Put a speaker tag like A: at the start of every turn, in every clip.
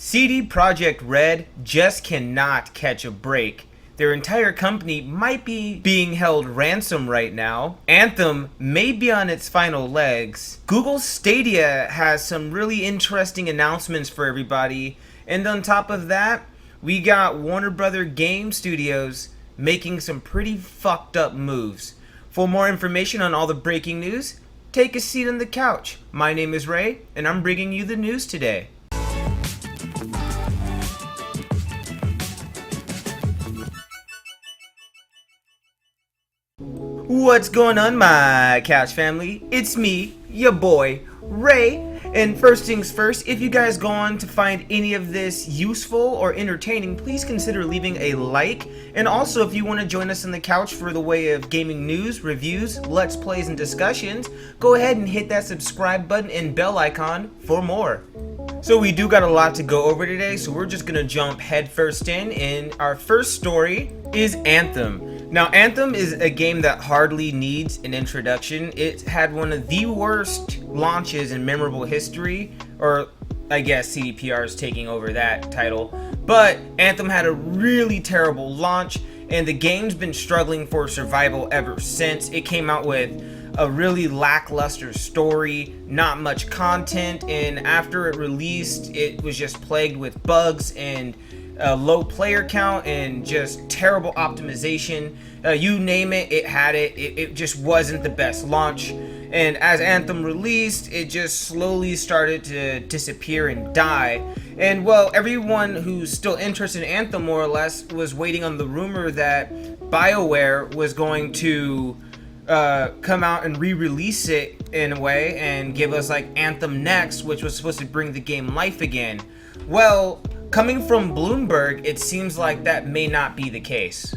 A: CD Projekt Red just cannot catch a break. Their entire company might be being held ransom right now. Anthem may be on its final legs. Google Stadia has some really interesting announcements for everybody. And on top of that, we got Warner Brothers Game Studios making some pretty fucked up moves. For more information on all the breaking news, take a seat on the couch. My name is Ray, and I'm bringing you the news today. What's going on, my couch family? It's me, your boy, Ray. And first things first, if you guys go on to find any of this useful or entertaining, please consider leaving a like. And also, if you want to join us on the couch for the way of gaming news, reviews, let's plays, and discussions, go ahead and hit that subscribe button and bell icon for more. So we do got a lot to go over today, so we're just gonna jump headfirst in. And our first story is Anthem. Now, Anthem is a game that hardly needs an introduction. It had one of the worst launches in memorable history, or I guess CDPR is taking over that title. But Anthem had a really terrible launch, and the game's been struggling for survival ever since. It came out with a really lackluster story, not much content, and after it released, it was just plagued with bugs and low player count and just terrible optimization. You name it, it had it. It just wasn't the best launch. And as Anthem released, it just slowly started to disappear and die. And well, everyone who's still interested in Anthem more or less was waiting on the rumor that BioWare was going to come out and re-release it in a way and give us like Anthem Next, which was supposed to bring the game life again. Well, coming from Bloomberg, it seems like that may not be the case.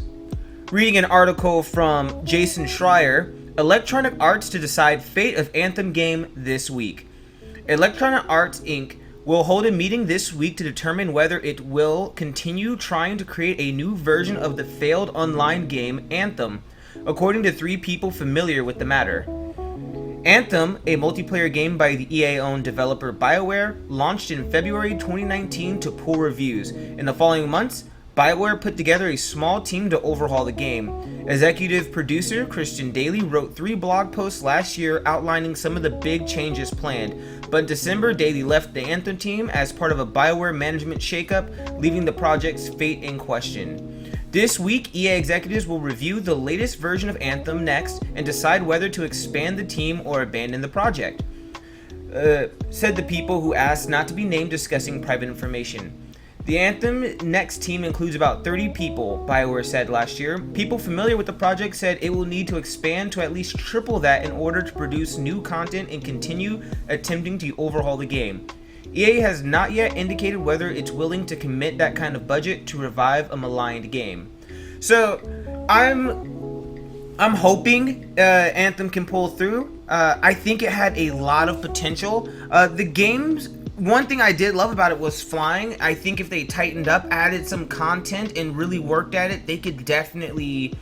A: Reading an article from Jason Schreier, Electronic Arts to decide fate of Anthem game this week. Electronic Arts Inc. will hold a meeting this week to determine whether it will continue trying to create a new version of the failed online game Anthem, according to 3 people familiar with the matter. Anthem, a multiplayer game by the EA-owned developer BioWare, launched in February 2019 to poor reviews. In the following months, BioWare put together a small team to overhaul the game. Executive producer Christian Daly wrote 3 blog posts last year outlining some of the big changes planned, but in December, Daly left the Anthem team as part of a BioWare management shakeup, leaving the project's fate in question. This week, EA executives will review the latest version of Anthem Next and decide whether to expand the team or abandon the project, said the people who asked not to be named discussing private information. The Anthem Next team includes about 30 people, BioWare said last year. People familiar with the project said it will need to expand to at least triple that in order to produce new content and continue attempting to overhaul the game. EA has not yet indicated whether it's willing to commit that kind of budget to revive a maligned game. So I'm hoping Anthem can pull through. I think it had a lot of potential. The game's one thing I did love about it was flying. I think if they tightened up, added some content, and really worked at it, they could definitely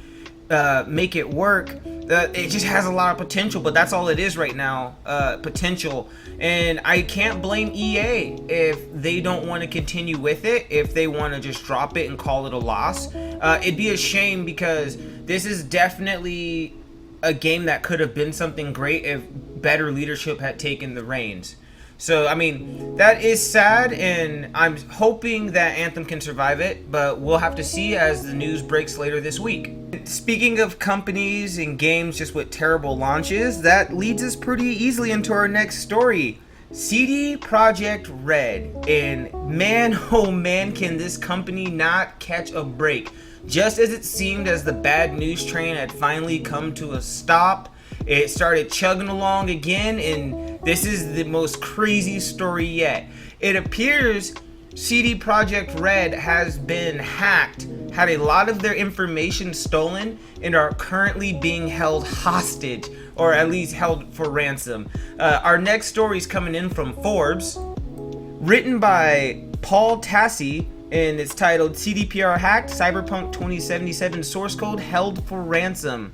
A: make it work. It just has a lot of potential, but that's all it is right now, potential. And I can't blame EA if they don't want to continue with it, if they want to just drop it and call it a loss. It'd be a shame because this is definitely a game that could have been something great if better leadership had taken the reins. So, I mean, that is sad, and I'm hoping that Anthem can survive it, but we'll have to see as the news breaks later this week. Speaking of companies and games just with terrible launches, that leads us pretty easily into our next story. CD Projekt Red, and man, oh man, can this company not catch a break. Just as it seemed as the bad news train had finally come to a stop, it started chugging along again, and this is the most crazy story yet. It appears CD Projekt Red has been hacked, had a lot of their information stolen, and are currently being held hostage, or at least held for ransom. Our next story is coming in from Forbes, written by Paul Tassi, and it's titled CDPR Hacked, Cyberpunk 2077 Source Code Held for Ransom.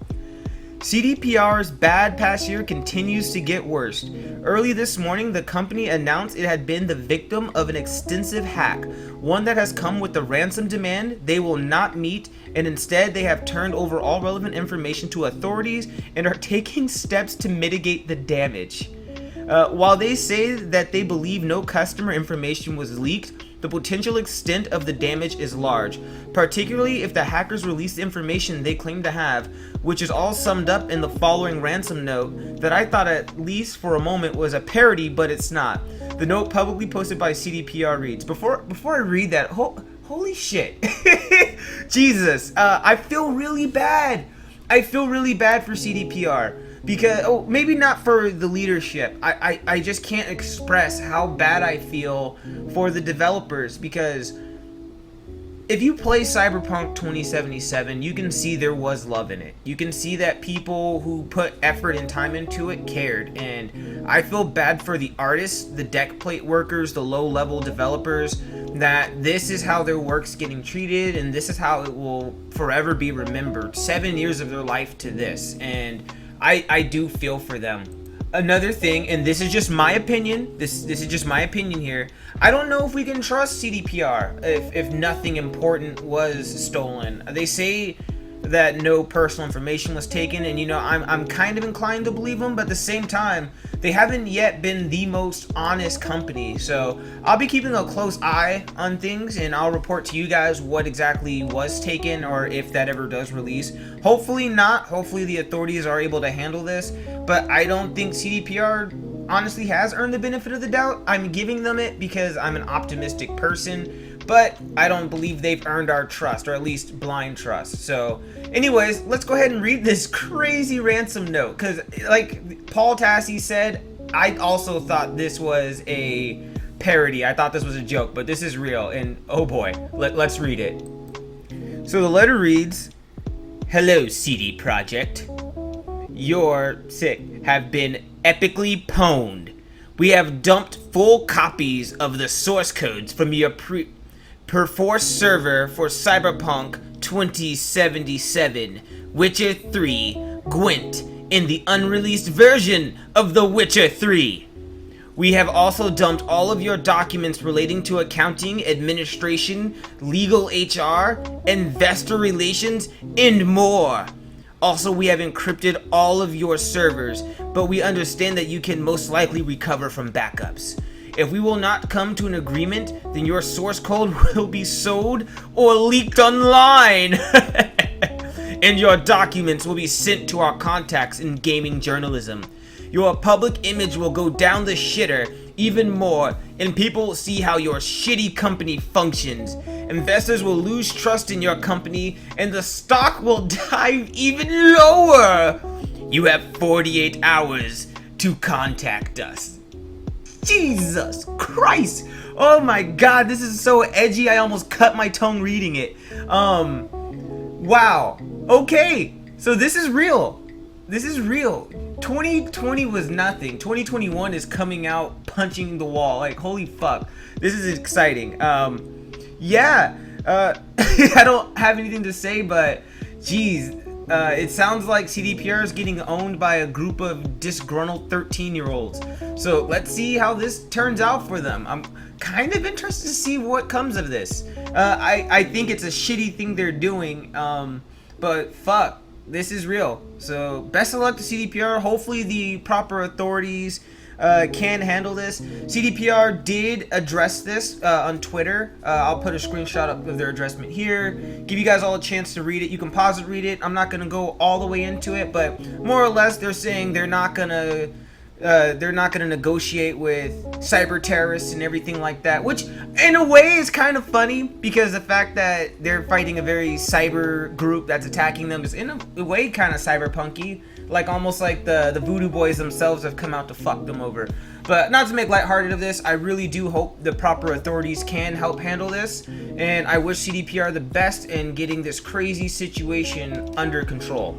A: CDPR's bad past year continues to get worse. Early this morning, the company announced it had been the victim of an extensive hack, one that has come with a ransom demand they will not meet, and instead they have turned over all relevant information to authorities and are taking steps to mitigate the damage. While they say that they believe no customer information was leaked, the potential extent of the damage is large, particularly if the hackers release the information they claim to have, which is all summed up in the following ransom note that I thought at least for a moment was a parody, but it's not. The note publicly posted by CDPR reads, before I read that, holy shit, Jesus, I feel really bad. I feel really bad for CDPR. Because, maybe not for the leadership. I just can't express how bad I feel for the developers, because if you play Cyberpunk 2077, you can see there was love in it. You can see that people who put effort and time into it cared, and I feel bad for the artists, the deck plate workers, the low-level developers, that this is how their work's getting treated, and this is how it will forever be remembered. 7 years of their life to this, and I do feel for them. Another thing, and this is just my opinion, this is just my opinion here, I don't know if we can trust CDPR if nothing important was stolen. They say that no personal information was taken, and I'm kind of inclined to believe them, but at the same time, they haven't yet been the most honest company. So I'll be keeping a close eye on things, and I'll report to you guys what exactly was taken, or if that ever does release. Hopefully not. Hopefully the authorities are able to handle this, but I don't think CDPR honestly has earned the benefit of the doubt. I'm giving them it because I'm an optimistic person, but I don't believe they've earned our trust, or at least blind trust. So anyways, let's go ahead and read this crazy ransom note, because like Paul Tassi said, I also thought this was a parody. I thought this was a joke, but this is real, and oh boy, let's read it. So the letter reads, "Hello CD Projekt. Your have been epically pwned. We have dumped full copies of the source codes from your perforce server for Cyberpunk 2077, Witcher 3, Gwent, in the unreleased version of The Witcher 3. We have also dumped all of your documents relating to accounting, administration, legal HR, investor relations, and more. Also, we have encrypted all of your servers, but we understand that you can most likely recover from backups. If we will not come to an agreement, then your source code will be sold or leaked online. And your documents will be sent to our contacts in gaming journalism. Your public image will go down the shitter even more, and people will see how your shitty company functions. Investors will lose trust in your company, and the stock will dive even lower. You have 48 hours to contact us." Jesus Christ! Oh my god, this is so edgy, I almost cut my tongue reading it. Wow. Okay, so this is real. This is real. 2020 was nothing. 2021 is coming out punching the wall. Like, holy fuck. This is exciting. I don't have anything to say, but geez, it sounds like CDPR is getting owned by a group of disgruntled 13-year-olds. So let's see how this turns out for them. I'm kind of interested to see what comes of this. I think it's a shitty thing they're doing, but fuck. This is real. So best of luck to CDPR. Hopefully the proper authorities can handle this. CDPR did address this on Twitter. I'll put a screenshot up of their addressment here. Give you guys all a chance to read it. You can pause it, read it. I'm not gonna go all the way into it, but more or less they're saying they're not gonna negotiate with cyber terrorists and everything like that, which in a way is kind of funny, because the fact that they're fighting a very cyber group that's attacking them is in a way kind of cyberpunky, like almost like the voodoo boys themselves have come out to fuck them over. But not to make lighthearted of this, I really do hope the proper authorities can help handle this, and I wish CDPR the best in getting this crazy situation under control.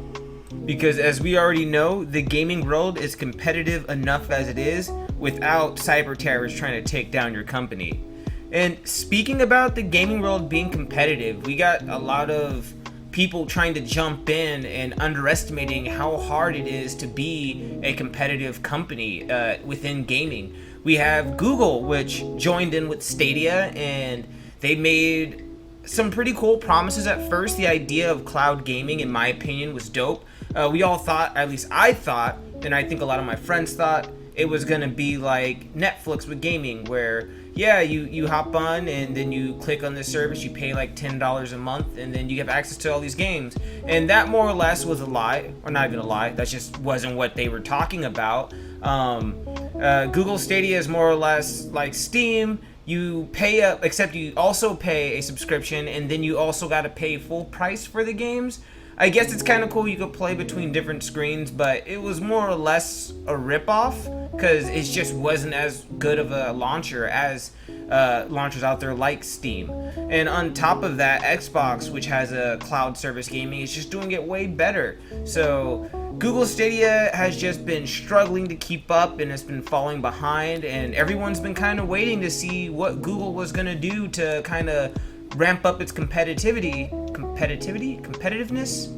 A: Because as we already know, the gaming world is competitive enough as it is without cyber terrorists trying to take down your company. And speaking about the gaming world being competitive, we got a lot of people trying to jump in and underestimating how hard it is to be a competitive company within gaming. We have Google, which joined in with Stadia, and they made some pretty cool promises at first. The idea of cloud gaming, in my opinion, was dope. We all thought, at least I thought, and I think a lot of my friends thought, it was going to be like Netflix with gaming, where yeah, you hop on and then you click on this service, you pay like $10 a month, and then you have access to all these games. And that more or less was a lie, or not even a lie, that just wasn't what they were talking about. Google Stadia is more or less like Steam. You pay up, except you also pay a subscription, and then you also got to pay full price for the games. I guess it's kind of cool you could play between different screens, but it was more or less a ripoff because it just wasn't as good of a launcher as launchers out there like Steam. And on top of that, Xbox, which has a cloud service gaming, is just doing it way better. So Google Stadia has just been struggling to keep up and has been falling behind, and everyone's been kind of waiting to see what Google was going to do to kind of ramp up its competitiveness,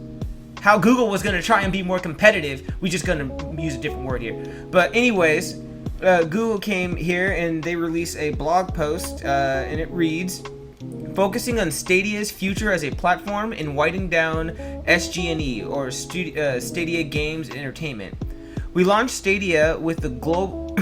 A: how Google was going to try and be more competitive. We're just going to use a different word here. But anyways, Google came here and they released a blog post, and it reads, focusing on Stadia's future as a platform and winding down SG&E, or Stadia Games and Entertainment. We launched Stadia with the goal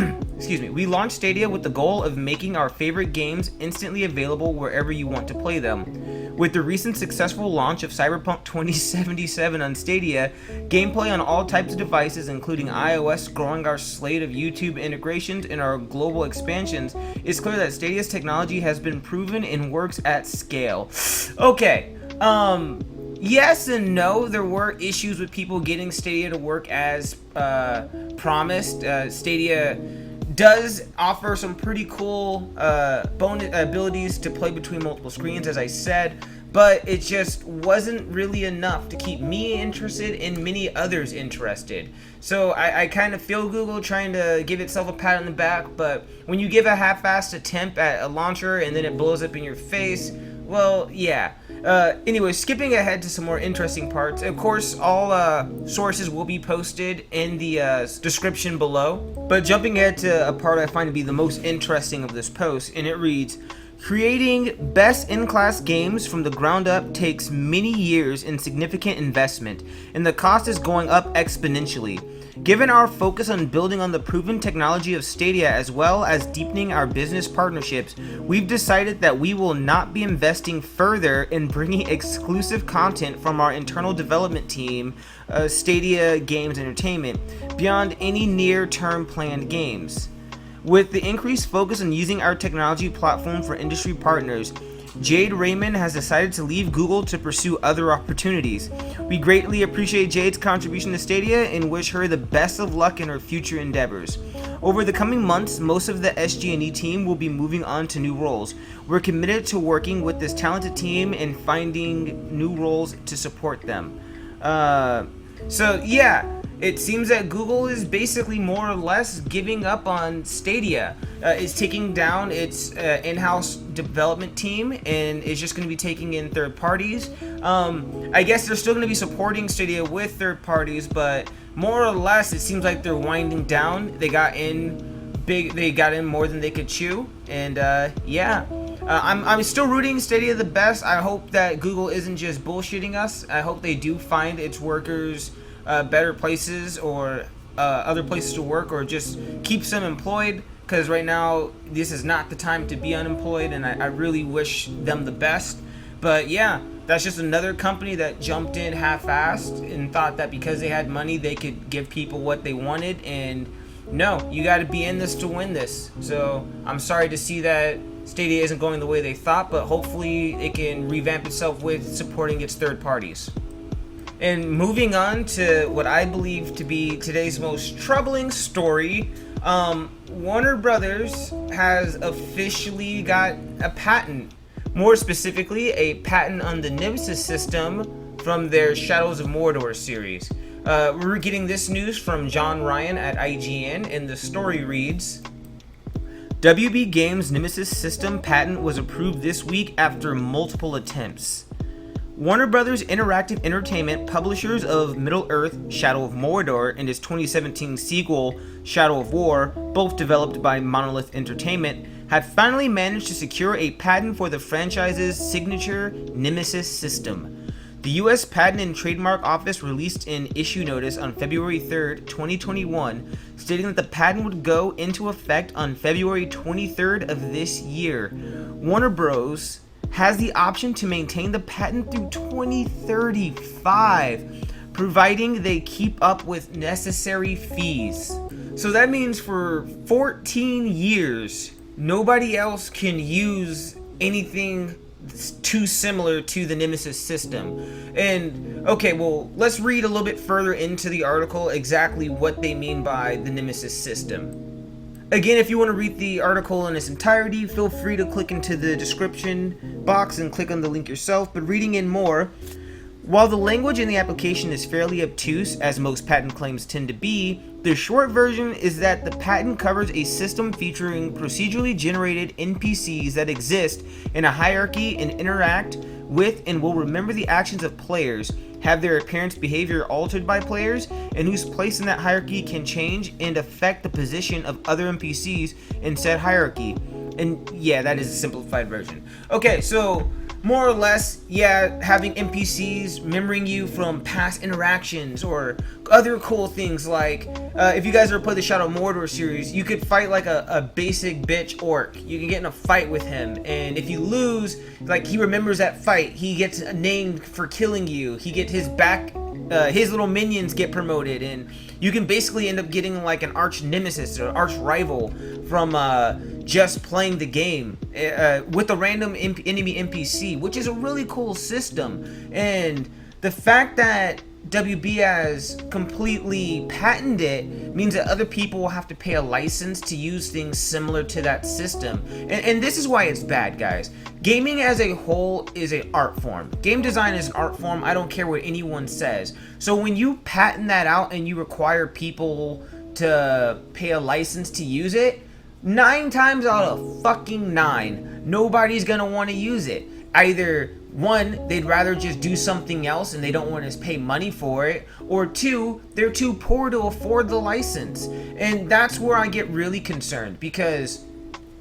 A: of making our favorite games instantly available wherever you want to play them. With the recent successful launch of Cyberpunk 2077 on Stadia, gameplay on all types of devices, including iOS, growing our slate of YouTube integrations and our global expansions, it's clear that Stadia's technology has been proven and works at scale. Okay, yes and no. There were issues with people getting Stadia to work as promised. Stadia does offer some pretty cool bonus abilities to play between multiple screens, as I said, but it just wasn't really enough to keep me interested and many others interested. So I kind of feel Google trying to give itself a pat on the back, but when you give a half-assed attempt at a launcher and then it blows up in your face, well, yeah. Anyway, skipping ahead to some more interesting parts. Of course, all sources will be posted in the description below. But jumping ahead to a part I find to be the most interesting of this post, and it reads, creating best in-class games from the ground up takes many years and significant investment, and the cost is going up exponentially. Given our focus on building on the proven technology of Stadia as well as deepening our business partnerships, we've decided that we will not be investing further in bringing exclusive content from our internal development team, Stadia Games Entertainment, beyond any near-term planned games. With the increased focus on using our technology platform for industry partners, Jade Raymond has decided to leave Google to pursue other opportunities. We greatly appreciate Jade's contribution to Stadia and wish her the best of luck in her future endeavors. Over the coming months, most of the SG&E team will be moving on to new roles. We're committed to working with this talented team and finding new roles to support them. So yeah. It seems that Google is basically more or less giving up on Stadia. It's taking down its in-house development team and is just going to be taking in third parties. I guess they're still going to be supporting Stadia with third parties, but more or less it seems like they're winding down. They got in more than they could chew, and yeah. I'm still rooting Stadia the best. I hope that Google isn't just bullshitting us. I hope they do find its workers better places or other places to work, or just keeps them employed, because right now this is not the time to be unemployed, and I really wish them the best. But yeah, that's just another company that jumped in half-assed and thought that because they had money they could give people what they wanted, and no, you got to be in this to win this. So I'm sorry to see that Stadia isn't going the way they thought, but hopefully it can revamp itself with supporting its third parties. And moving on to what I believe to be today's most troubling story, Warner Brothas has officially got a patent. More specifically, a patent on the Nemesis system from their Shadows of Mordor series. We're getting this news from John Ryan at IGN, and the story reads, WB Games' Nemesis system patent was approved this week after multiple attempts. Warner Brothers Interactive Entertainment, publishers of Middle-earth: Shadow of Mordor and its 2017 sequel, Shadow of War, both developed by Monolith Entertainment, have finally managed to secure a patent for the franchise's signature Nemesis system. The U.S. Patent and Trademark Office released an issue notice on February 3rd, 2021, stating that the patent would go into effect on February 23rd of this year. Warner Bros. Has the option to maintain the patent through 2035, providing they keep up with necessary fees. So that means for 14 years, nobody else can use anything too similar to the Nemesis system. And okay, well, let's read a little bit further into the article exactly what they mean by the Nemesis system. Again, if you want to read the article in its entirety, feel free to click into the description box and click on the link yourself. But reading in more, while the language in the application is fairly obtuse, as most patent claims tend to be, the short version is that the patent covers a system featuring procedurally generated NPCs that exist in a hierarchy and interact with and will remember the actions of players, have their appearance behavior altered by players, and whose place in that hierarchy can change and affect the position of other NPCs in said hierarchy. And yeah, that is a simplified version. Okay, so more or less, yeah, having NPCs remembering you from past interactions or other cool things like, if you guys ever played the Shadow of Mordor series, you could fight like a basic bitch orc. You can get in a fight with him, and if you lose, like, he remembers that fight. He gets named for killing you. He gets his back, his little minions get promoted, and you can basically end up getting like an arch nemesis or arch rival from just playing the game with a random enemy NPC, which is a really cool system. And the fact that WB has completely patented it means that other people will have to pay a license to use things similar to that system. And this is why it's bad, guys. Gaming as a whole is an art form. Game design is an art form. I don't care what anyone says. So when you patent that out and you require people to pay a license to use it, 9 times out of fucking 9, nobody's gonna want to use it. Either 1, they'd rather just do something else and they don't want to pay money for it, or 2, they're too poor to afford the license. And that's where I get really concerned, because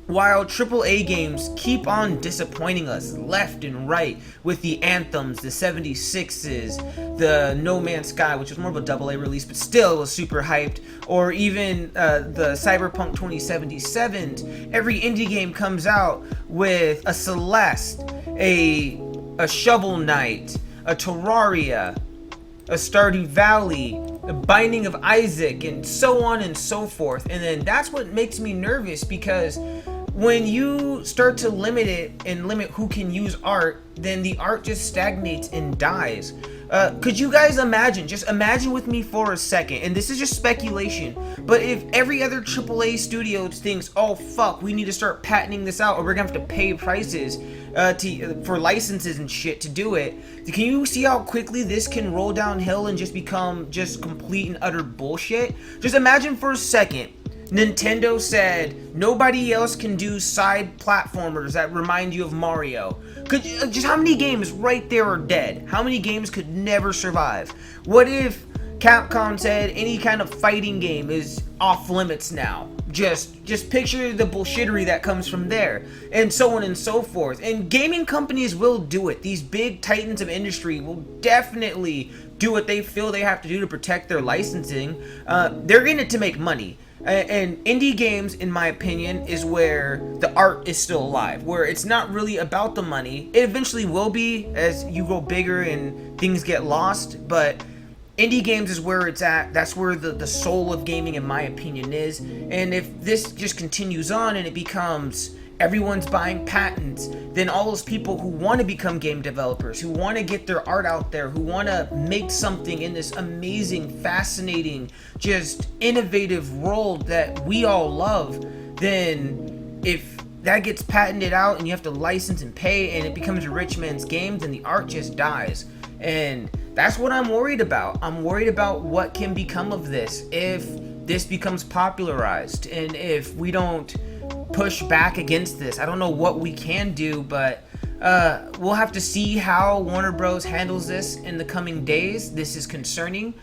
A: while AAA games keep on disappointing us left and right with the Anthems, the 76s, the No Man's Sky, which was more of a AA release, but still was super hyped, or even the Cyberpunk 2077s, every indie game comes out with a Celeste, a Shovel Knight, a Terraria, a Stardew Valley, a Binding of Isaac, and so on and so forth. And then that's what makes me nervous, because when you start to limit it and limit who can use art, then the art just stagnates and dies. Could you guys imagine, just imagine with me for a second, and this is just speculation, but if every other AAA studio thinks, oh fuck, we need to start patenting this out or we're gonna have to pay prices for licenses and shit to do it, can you see how quickly this can roll downhill and just become just complete and utter bullshit? Just imagine for a second, Nintendo said nobody else can do side platformers that remind you of Mario. Just how many games right there are dead? How many games could never survive? What if Capcom said any kind of fighting game is off limits now? Just picture the bullshittery that comes from there, and so on and so forth. And gaming companies will do it. These big titans of industry will definitely do what they feel they have to do to protect their licensing. They're in it to make money. And indie games, in my opinion, is where the art is still alive, where it's not really about the money. It eventually will be as you grow bigger and things get lost, but indie games is where it's at. That's where the soul of gaming, in my opinion, is. And if this just continues on and it becomes everyone's buying patents, then all those people who want to become game developers, who want to get their art out there, who want to make something in this amazing, fascinating, just innovative world that we all love, then if that gets patented out and you have to license and pay and it becomes a rich man's game, then the art just dies. And that's what I'm worried about. I'm worried about what can become of this if this becomes popularized, and if we don't push back against this. I don't know what we can do, but We'll have to see how Warner Bros. Handles this in the coming days. This is concerning.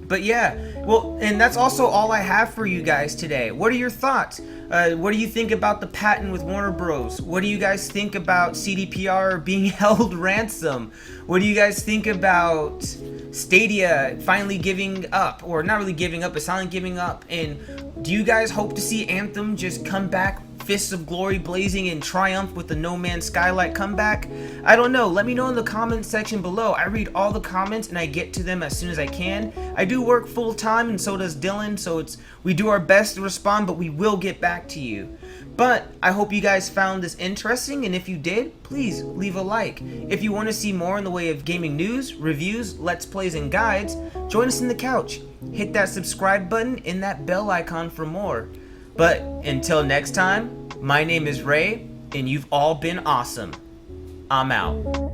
A: But yeah, well, and that's also all I have for you guys today. What are your thoughts? What do you think about the patent with Warner Bros? What do you guys think about CDPR being held ransom? What do you guys think about Stadia finally giving up, or not really giving up, but silently giving up? And do you guys hope to see Anthem just come back, fists of glory blazing in triumph with the No Man's Sky-like comeback? I don't know. Let me know in the comment section below. I read all the comments and I get to them as soon as I can. I do work full time and so does Dylan, so we do our best to respond, but we will get back to you. But I hope you guys found this interesting, and if you did, please leave a like. If you want to see more in the way of gaming news, reviews, let's plays, and guides, join us in the couch. Hit that subscribe button and that bell icon for more. But until next time, my name is Ray, and you've all been awesome. I'm out.